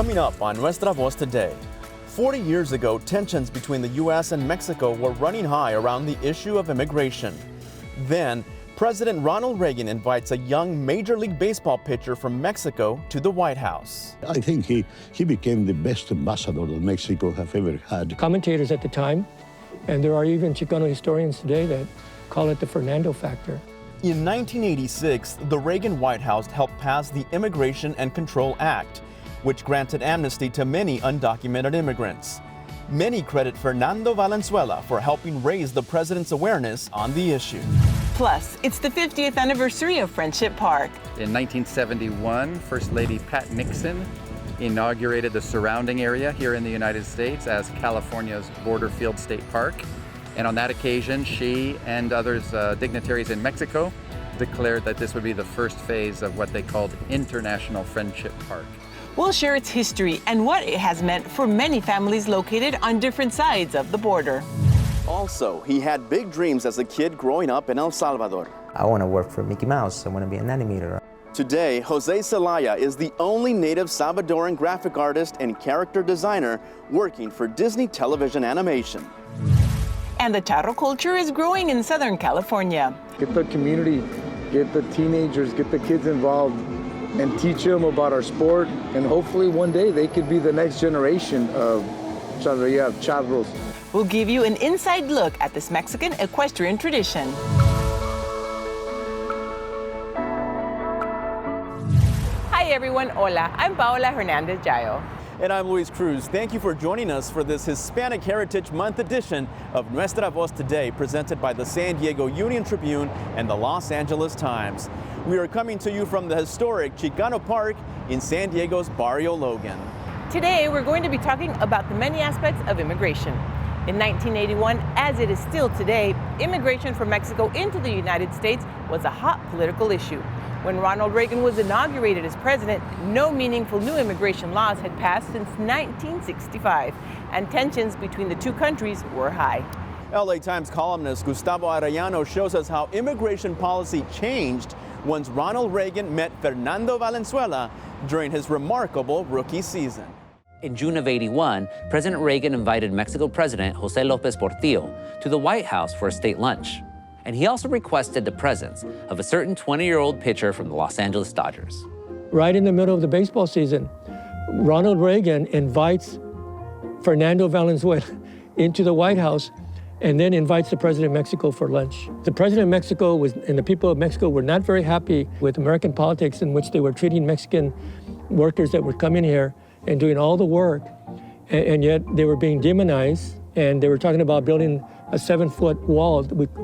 Coming up on Nuestra Voz Today, 40 years ago, tensions between the U.S. and Mexico were running high around the issue of immigration. Then, President Ronald Reagan invites a young Major League Baseball pitcher from Mexico to the White House. I think he became the best ambassador that Mexico have ever had. Commentators at the time, and there are even Chicano historians today that call it the Fernando factor. In 1986, the Reagan White House helped pass the Immigration and Control Act, which granted amnesty to many undocumented immigrants. Many credit Fernando Valenzuela for helping raise the president's awareness on the issue. Plus, it's the 50th anniversary of Friendship Park. In 1971, First Lady Pat Nixon inaugurated the surrounding area here in the United States as California's Borderfield State Park. And on that occasion, she and others dignitaries in Mexico declared that this would be the first phase of what they called International Friendship Park. We'll share its history and what it has meant for many families located on different sides of the border. Also, he had big dreams as a kid growing up in El Salvador. I want to work for Mickey Mouse. I want to be an animator. Today, Jose Celaya is the only native Salvadoran graphic artist and character designer working for Disney Television Animation. And the charro culture is growing in Southern California. Get the community, get the teenagers, get the kids involved, and teach them about our sport. And hopefully one day they could be the next generation of charros. We'll give you an inside look at this Mexican equestrian tradition. Hi everyone, hola, I'm Paola Hernández-Jiao. And I'm Luis Cruz. Thank you for joining us for this Hispanic Heritage Month edition of Nuestra Voz Today, presented by the San Diego Union-Tribune and the Los Angeles Times. We are coming to you from the historic Chicano Park in San Diego's Barrio Logan. Today, we're going to be talking about the many aspects of immigration. In 1981, as it is still today, immigration from Mexico into the United States was a hot political issue. When Ronald Reagan was inaugurated as president, no meaningful new immigration laws had passed since 1965, and tensions between the two countries were high. LA Times columnist Gustavo Arellano shows us how immigration policy changed once Ronald Reagan met Fernando Valenzuela during his remarkable rookie season. In June of '81, President Reagan invited Mexico President José López Portillo to the White House for a state lunch. And he also requested the presence of a certain 20-year-old pitcher from the Los Angeles Dodgers. Right in the middle of the baseball season, Ronald Reagan invites Fernando Valenzuela into the White House and then invites the president of Mexico for lunch. The president of Mexico and the people of Mexico were not very happy with American politics in which they were treating Mexican workers that were coming here and doing all the work, and yet they were being demonized, and they were talking about building a 7-foot wall.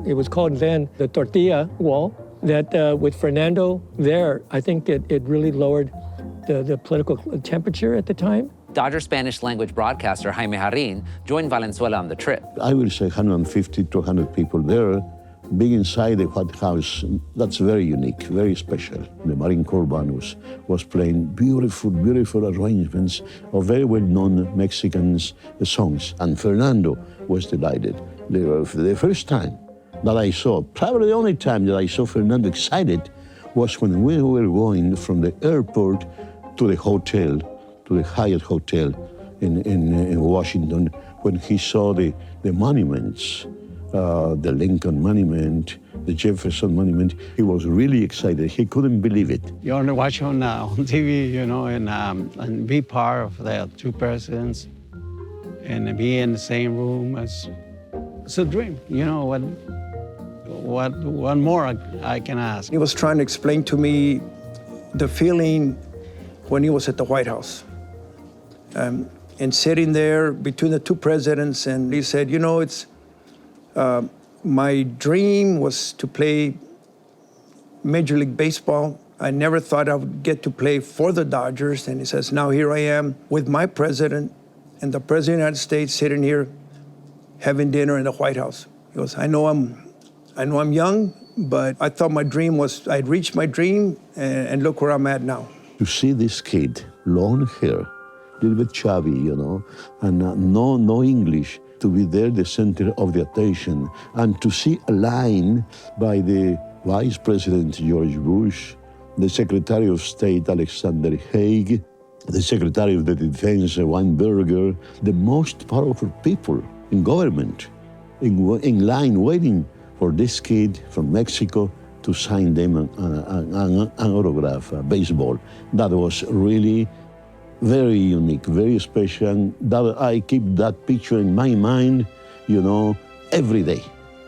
It was called then the tortilla wall, that with Fernando there, I think it really lowered the political temperature at the time. Dodger Spanish language broadcaster Jaime Jarrín joined Valenzuela on the trip. I will say 150 to 100 people there, being inside the White House. That's very unique, very special. The Marine Corps band was playing beautiful, beautiful arrangements of very well-known Mexican songs, and Fernando was delighted. The first time that I saw, probably the only time that I saw Fernando excited, was when we were going from the airport to the hotel, to the Hyatt Hotel in Washington, when he saw the monuments, the Lincoln Monument, the Jefferson Monument. He was really excited. He couldn't believe it. You want to watch on TV, you know, and be part of the two presidents and be in the same room. It's a dream, you know. What more I can ask? He was trying to explain to me the feeling when he was at the White House. And sitting there between the two presidents, and he said, you know, my dream was to play Major League Baseball. I never thought I would get to play for the Dodgers. And he says, now here I am with my president and the president of the United States sitting here having dinner in the White House. He goes, I know I'm young, but I thought my dream was, I'd reached my dream, and look where I'm at now. To see this kid, long hair, a little bit chubby, you know, and no English, to be there, the center of the attention, and to see a line by the Vice President George Bush, the Secretary of State Alexander Haig, the Secretary of the Defense, Weinberger, the most powerful people in government, in line waiting for this kid from Mexico to sign them an autograph, baseball. That was really very unique, very special. That I keep that picture in my mind, every day,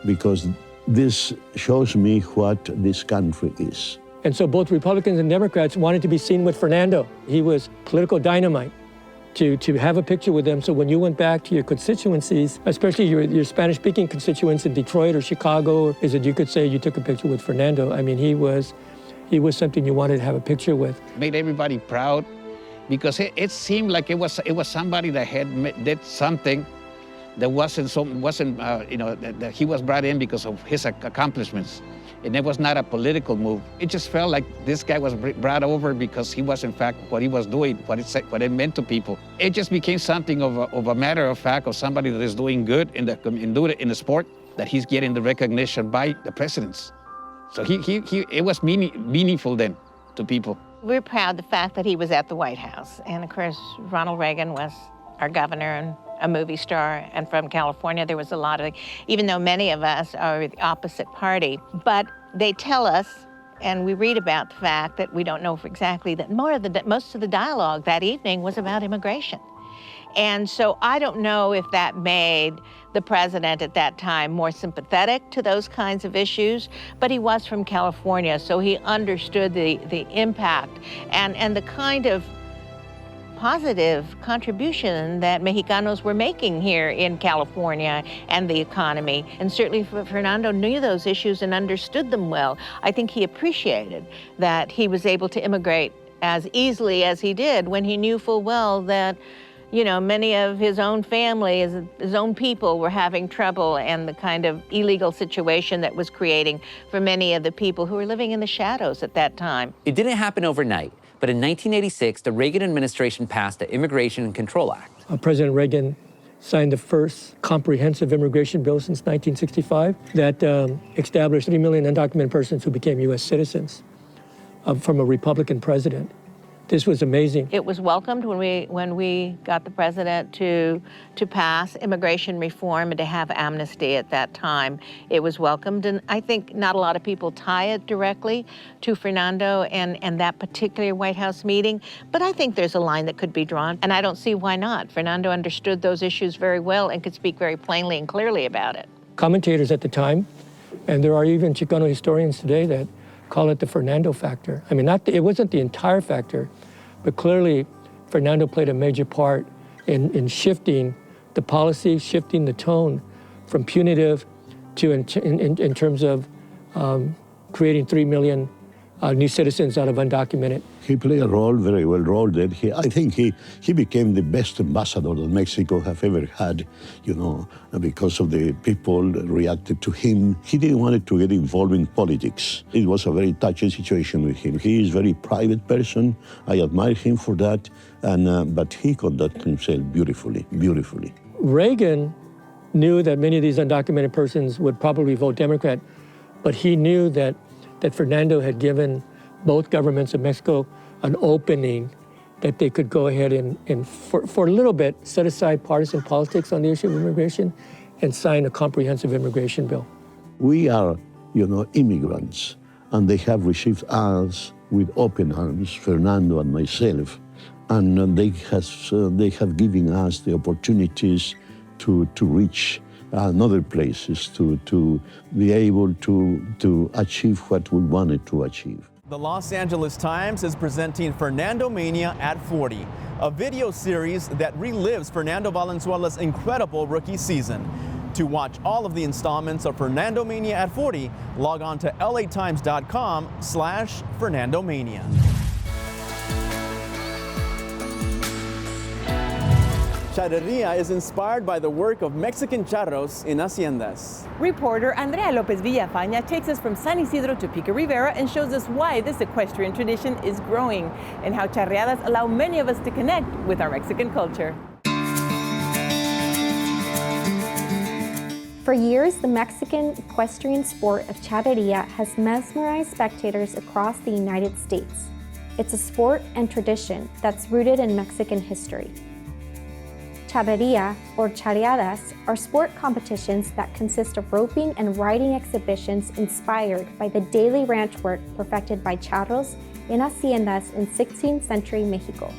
because this shows me what this country is. And so both Republicans and Democrats wanted to be seen with Fernando. He was political dynamite to have a picture with them. So when you went back to your constituencies, especially your Spanish-speaking constituents in Detroit or Chicago, you could say you took a picture with Fernando. I mean, he was something you wanted to have a picture with. Made everybody proud because it seemed like it was somebody that did something that that he was brought in because of his accomplishments. And it was not a political move. It just felt like this guy was brought over because he was, in fact, what he was doing, what it meant to people. It just became something of a matter of fact of somebody that is doing good in the sport, that he's getting the recognition by the presidents. So it was meaningful then to people. We're proud of the fact that he was at the White House. And of course, Ronald Reagan was our governor and a movie star, and from California there was a lot of, even though many of us are the opposite party, but they tell us, and we read about the fact that we don't know exactly that most of the dialogue that evening was about immigration. And so I don't know if that made the president at that time more sympathetic to those kinds of issues, but he was from California, so he understood the impact and the kind of positive contribution that Mexicanos were making here in California and the economy. And certainly Fernando knew those issues and understood them well. I think he appreciated that he was able to immigrate as easily as he did when he knew full well that, many of his own family, his own people were having trouble, and the kind of illegal situation that was creating for many of the people who were living in the shadows at that time. It didn't happen overnight. But in 1986, the Reagan administration passed the Immigration and Control Act. President Reagan signed the first comprehensive immigration bill since 1965 that established 3 million undocumented persons who became U.S. citizens from a Republican president. This was amazing. It was welcomed when we got the president to pass immigration reform and to have amnesty at that time. It was welcomed, and I think not a lot of people tie it directly to Fernando and that particular White House meeting, but I think there's a line that could be drawn, and I don't see why not. Fernando understood those issues very well and could speak very plainly and clearly about it. Commentators at the time, and there are even Chicano historians today that call it the Fernando factor. I mean, it wasn't the entire factor, but clearly Fernando played a major part in shifting the policy, shifting the tone from punitive to in terms of creating 3 million new citizens out of undocumented. He played a role, very well role that I think he became the best ambassador that Mexico have ever had, because of the people reacted to him. He didn't want to get involved in politics. It was a very touchy situation with him. He is a very private person. I admire him for that, but he conducted himself beautifully. Reagan knew that many of these undocumented persons would probably vote Democrat, but he knew that Fernando had given both governments of Mexico an opening that they could go ahead and for a little bit, set aside partisan politics on the issue of immigration and sign a comprehensive immigration bill. We are, immigrants, and they have received us with open arms, Fernando and myself, and they have given us the opportunities to reach other places, to be able to achieve what we wanted to achieve. The Los Angeles Times is presenting Fernando Mania at 40, a video series that relives Fernando Valenzuela's incredible rookie season. To watch all of the installments of Fernando Mania at 40, log on to latimes.com/FernandoMania. Charreria is inspired by the work of Mexican charros in haciendas. Reporter Andrea Lopez Villafaña takes us from San Isidro to Pico Rivera and shows us why this equestrian tradition is growing and how charreadas allow many of us to connect with our Mexican culture. For years, the Mexican equestrian sport of charreria has mesmerized spectators across the United States. It's a sport and tradition that's rooted in Mexican history. Charrería, or charreadas, are sport competitions that consist of roping and riding exhibitions inspired by the daily ranch work perfected by charros in haciendas in 16th century Mexico.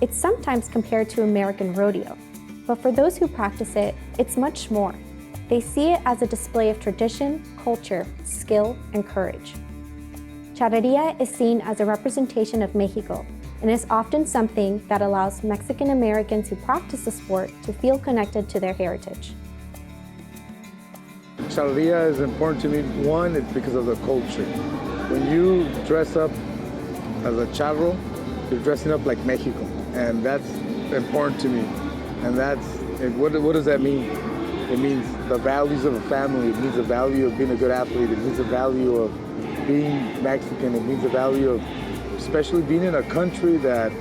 It's sometimes compared to American rodeo, but for those who practice it, it's much more. They see it as a display of tradition, culture, skill, and courage. Charrería is seen as a representation of Mexico and is often something that allows Mexican Americans who practice the sport to feel connected to their heritage. Charrería is important to me. One, it's because of the culture. When you dress up as a charro, you're dressing up like Mexico, and that's important to me. And what does that mean? It means the values of a family. It means the value of being a good athlete. It means the value of being Mexican. It means the value of especially being in a country that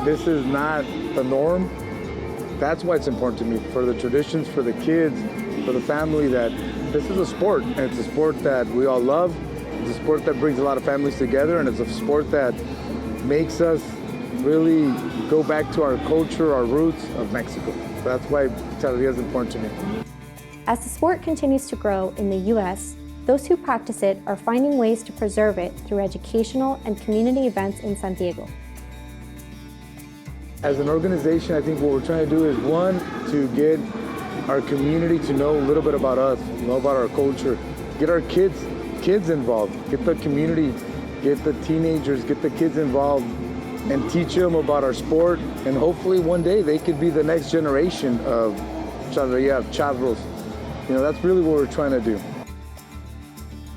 this is not the norm. That's why it's important to me, for the traditions, for the kids, for the family, that this is a sport, and it's a sport that we all love. It's a sport that brings a lot of families together, and it's a sport that makes us really go back to our culture, our roots of Mexico. So that's why charrería is important to me. As the sport continues to grow in the U.S., those who practice it are finding ways to preserve it through educational and community events in San Diego. As an organization, I think what we're trying to do is, one, to get our community to know a little bit about us, know about our culture, get our kids involved, get the community, get the teenagers, get the kids involved, and teach them about our sport, and hopefully one day they could be the next generation of charrería, of charros. You know, that's really what we're trying to do.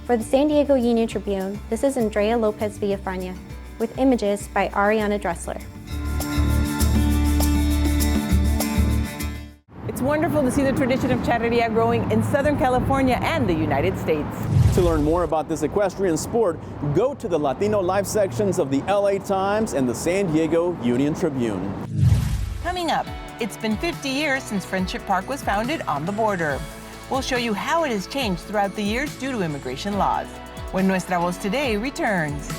For the San Diego Union-Tribune, this is Andrea Lopez Villafaña, with images by Ariana Dressler. It's wonderful to see the tradition of charrería growing in Southern California and the United States. To learn more about this equestrian sport, go to the Latino life sections of the LA Times and the San Diego Union-Tribune. Coming up, it's been 50 years since Friendship Park was founded on the border. We'll show you how it has changed throughout the years due to immigration laws, when Nuestra Voz Today returns.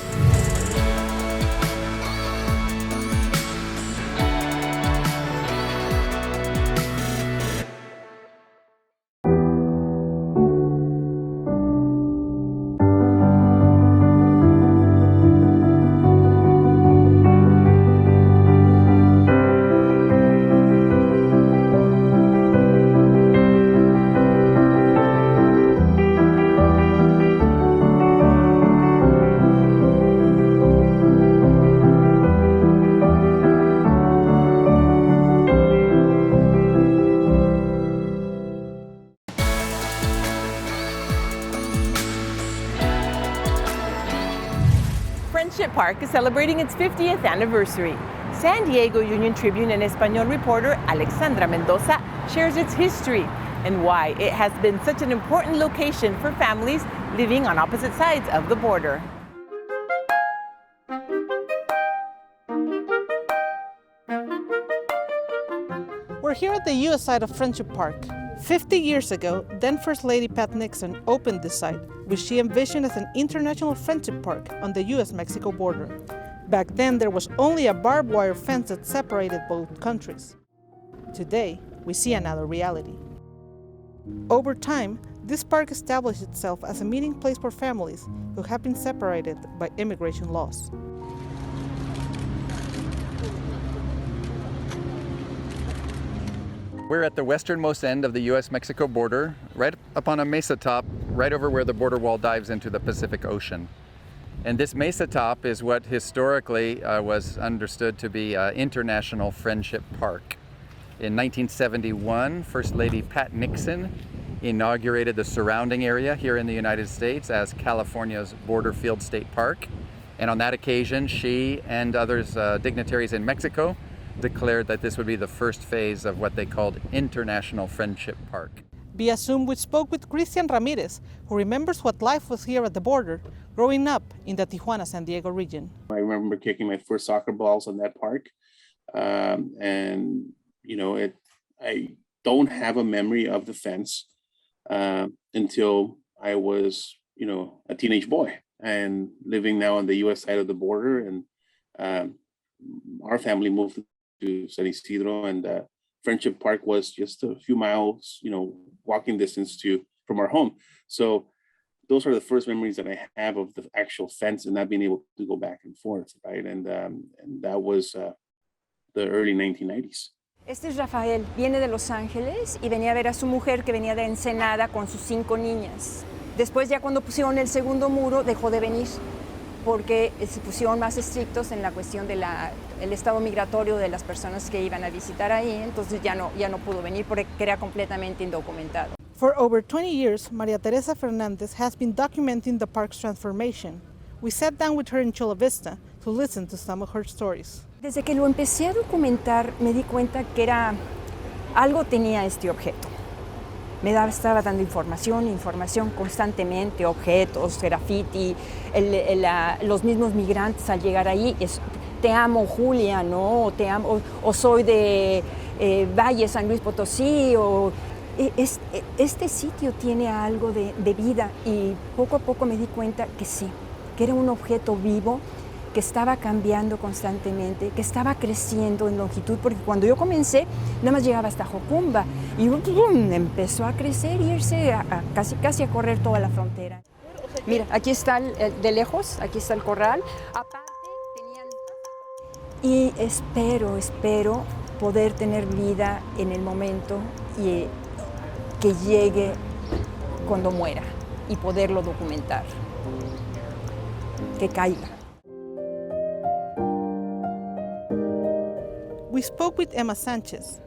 Friendship Park is celebrating its 50th anniversary. San Diego Union-Tribune en Español reporter Alexandra Mendoza shares its history and why it has been such an important location for families living on opposite sides of the border. We're here at the U.S. side of Friendship Park. 50 years ago, then First Lady Pat Nixon opened this site, which she envisioned as an international friendship park on the U.S.-Mexico border. Back then, there was only a barbed wire fence that separated both countries. Today, we see another reality. Over time, this park established itself as a meeting place for families who have been separated by immigration laws. We're at the westernmost end of the U.S.-Mexico border, right up on a mesa top, right over where the border wall dives into the Pacific Ocean. And this mesa top is what historically was understood to be International Friendship Park. In 1971, First Lady Pat Nixon inaugurated the surrounding area here in the United States as California's Borderfield State Park. And on that occasion, she and others dignitaries in Mexico declared that this would be the first phase of what they called International Friendship Park. Via Zoom, we spoke with Christian Ramirez, who remembers what life was here at the border, growing up in the Tijuana-San Diego region. I remember kicking my first soccer balls in that park. And, you know, I don't have a memory of the fence until I was, you know, a teenage boy. and living now on the U.S. side of the border. And our family moved to San Isidro, and Friendship Park was just a few miles, walking distance from our home. So those are the first memories that I have of the actual fence and not being able to go back and forth, right? And that was the early 1990s. Este es Rafael, viene de Los Ángeles y venía a ver a su mujer que venía de Ensenada con sus 5 niñas. Después ya cuando pusieron el segundo muro dejó de venir porque se pusieron más estrictos en la cuestión del estado migratorio de las personas que iban a visitar ahí, entonces ya no pudo venir porque era completamente indocumentado. For over 20 years, Maria Teresa Fernández has been documenting the park's transformation. We sat down with her in Chula Vista to listen to some of her stories. Desde que lo empecé a documentar me di cuenta que algo tenía este objeto. Estaba dando información constantemente, objetos, graffiti, los mismos migrantes al llegar ahí, te amo Julia, ¿no? Te amo, o soy de Valle, San Luis Potosí, este sitio tiene algo de vida, y poco a poco me di cuenta que sí, que era un objeto vivo, que estaba cambiando constantemente, que estaba creciendo en longitud, porque cuando yo comencé, nada más llegaba hasta Jocumba, y empezó a crecer y irse casi a correr toda la frontera. Mira, aquí está de lejos, aquí está el corral. Aparte y espero poder tener vida en el momento y que llegue cuando muera y poderlo documentar, que caiga. We spoke with Emma Sanchez.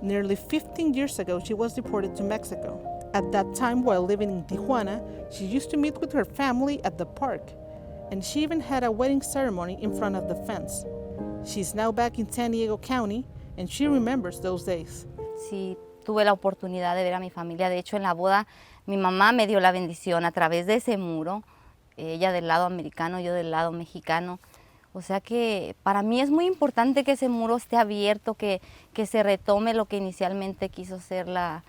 Nearly 15 years ago, she was deported to Mexico. At that time, while living in Tijuana, she used to meet with her family at the park, and she even had a wedding ceremony in front of the fence. She's now back in San Diego County, and she remembers those days. Sí, tuve la oportunidad de ver a mi familia. De hecho, en la boda, mi mamá me dio la bendición a través de ese muro, ella del lado americano, yo del lado mexicano. O sea que para mí es muy importante que ese muro esté abierto, que se retome lo que inicialmente quiso ser la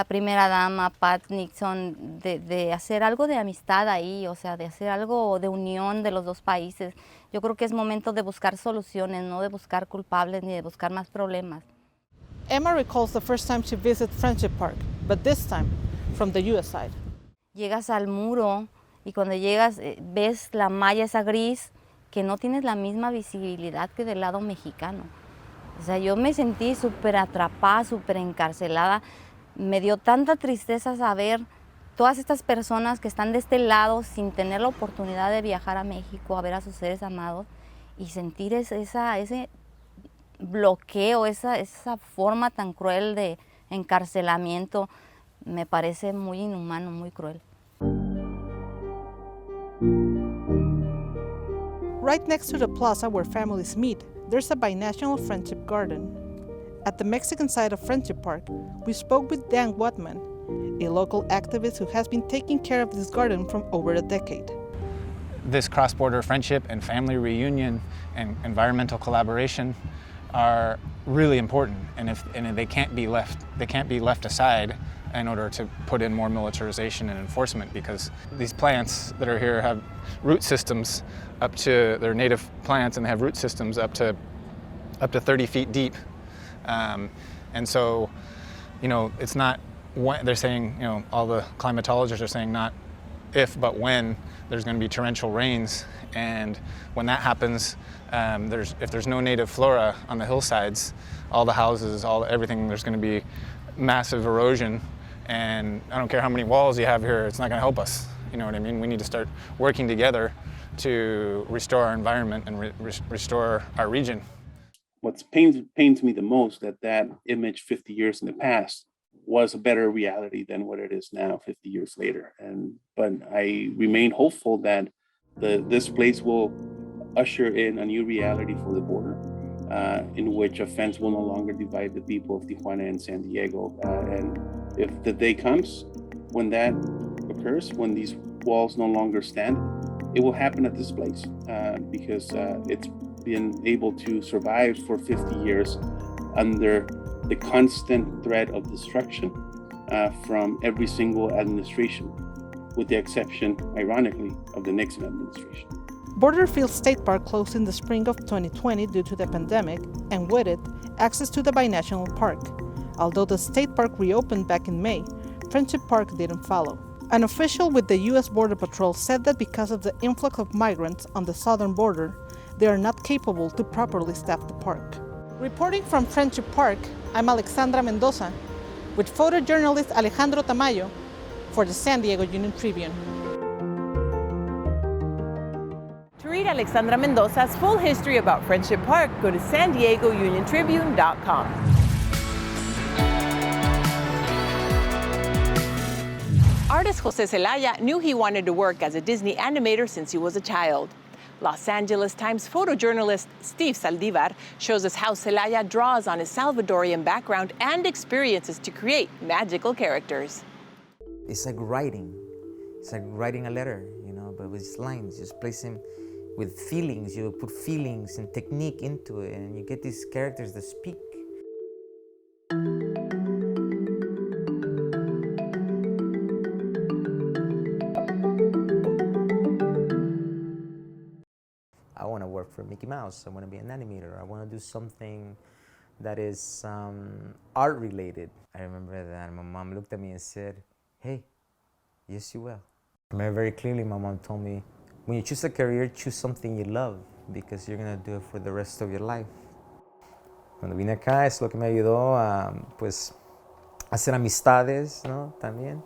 primera dama, Pat Nixon, de hacer algo de amistad ahí, o sea, de hacer algo de unión de los dos países. Yo creo que es momento de buscar soluciones, no de buscar culpables ni de buscar más problemas. Emma recalls the first time she visited Friendship Park, but this time from the U.S. side. Llegas al muro y cuando llegas ves la malla esa gris, que no tienes la misma visibilidad que del lado mexicano. O sea, yo me sentí súper atrapada, súper encarcelada. Me dio tanta tristeza saber todas estas personas que están de este lado sin tener la oportunidad de viajar a México a ver a sus seres amados y sentir ese bloqueo, esa forma tan cruel de encarcelamiento. Me parece muy inhumano, muy cruel. Right next to the plaza where families meet, there's a binational friendship garden. At the Mexican side of Friendship Park, we spoke with Dan Watman, a local activist who has been taking care of this garden for over a decade. This cross-border friendship and family reunion and environmental collaboration are really important, and they can't be left aside in order to put in more militarization and enforcement, because these plants that are here have root systems they're native plants, and they have root systems up to 30 feet deep. And so, it's not when they're saying, all the climatologists are saying not if, but when there's going to be torrential rains. And when that happens, if there's no native flora on the hillsides, all the houses, everything, there's going to be massive erosion. And I don't care how many walls you have here, it's not going to help us. You know what I mean? We need to start working together to restore our environment and restore our region. What pains me the most that image 50 years in the past was a better reality than what it is now 50 years later. But I remain hopeful that this place will usher in a new reality for the border, in which a fence will no longer divide the people of Tijuana and San Diego. And if the day comes when that occurs, when these walls no longer stand, it will happen at this place because it's been able to survive for 50 years under the constant threat of destruction from every single administration. with the exception, ironically, of the Nixon administration. Borderfield State Park closed in the spring of 2020 due to the pandemic, and with it, access to the binational park. Although the state park reopened back in May, Friendship Park didn't follow. An official with the U.S. Border Patrol said that because of the influx of migrants on the southern border, they are not capable to properly staff the park. Reporting from Friendship Park, I'm Alexandra Mendoza, with photojournalist Alejandro Tamayo for the San Diego Union-Tribune. To read Alexandra Mendoza's full history about Friendship Park, go to SanDiegoUnionTribune.com. Artist Jose Zelaya knew he wanted to work as a Disney animator since he was a child. Los Angeles Times photojournalist Steve Saldivar shows us how Zelaya draws on his Salvadorian background and experiences to create magical characters. It's like writing. It's like writing a letter, you know, but with lines. You just place them with feelings. You put feelings and technique into it, and you get these characters that speak. I want to work for Mickey Mouse. I want to be an animator. I want to do something that is art related. I remember that my mom looked at me and said, "Hey, yes you will." I remember very clearly my mom told me, when you choose a career, choose something you love, because you're going to do it for the rest of your life. Cuando vine acá es lo que me ayudó a pues, hacer amistades, ¿no? También.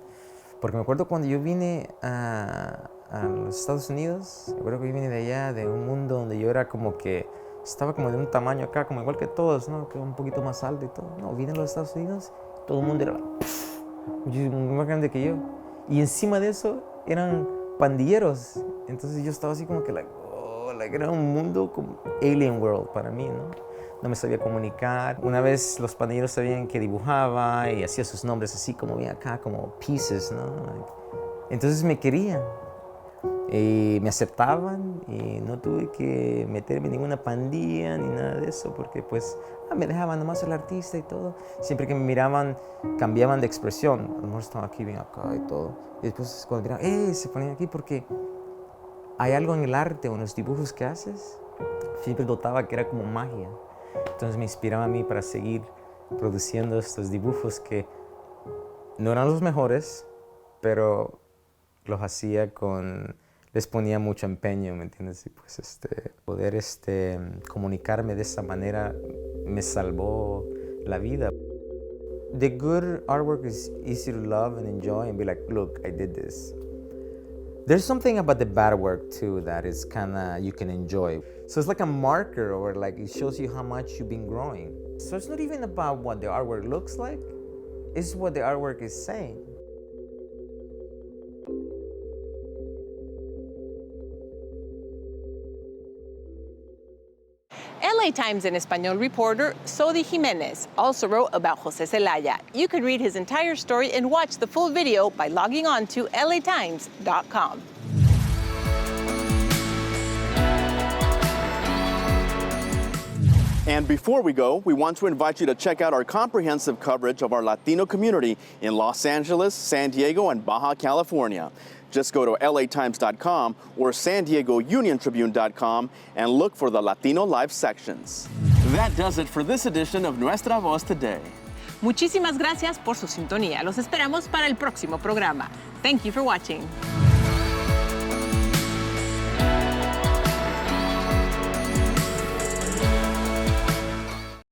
Porque me acuerdo cuando yo vine a los Estados Unidos, me acuerdo que yo vine de allá, de un mundo donde yo era como que, estaba como de un tamaño acá, como igual que todos, ¿no? Que un poquito más alto y todo. No, vine a los Estados Unidos, todo el mundo era muchísimo más grande que yo. Y encima de eso eran pandilleros. Entonces yo estaba así como que, era un mundo como alien world para mí, ¿no? No me sabía comunicar. Una vez los pandilleros sabían que dibujaba y hacía sus nombres así como bien acá, como pieces, ¿no? Entonces me querían. Y me aceptaban y no tuve que meterme en ninguna pandilla ni nada de eso, porque pues me dejaban nomás el artista y todo. Siempre que me miraban cambiaban de expresión. A lo mejor estaba aquí, bien acá y todo. Y después cuando miraban, se ponían aquí, porque hay algo en el arte o en los dibujos que haces. Siempre notaba que era como magia. Entonces me inspiraba a mí para seguir produciendo estos dibujos que no eran los mejores, pero los hacía les ponía mucho empeño, ¿me entiendes? Y pues poder comunicarme de esa manera me salvó la vida. The good artwork is easy to love and enjoy and be like, look, I did this. There's something about the bad work too that is kinda, you can enjoy. So it's like a marker, or like it shows you how much you've been growing. So it's not even about what the artwork looks like, it's what the artwork is saying. LA Times en Español reporter Sodi Jimenez also wrote about Jose Zelaya. You can read his entire story and watch the full video by logging on to latimes.com. And before we go, we want to invite you to check out our comprehensive coverage of our Latino community in Los Angeles, San Diego, and Baja California. Just go to latimes.com or SanDiegoUnionTribune.com and look for the Latino Live sections. That does it for this edition of Nuestra Voz Today. Muchísimas gracias por su sintonía. Los esperamos para el próximo programa. Thank you for watching.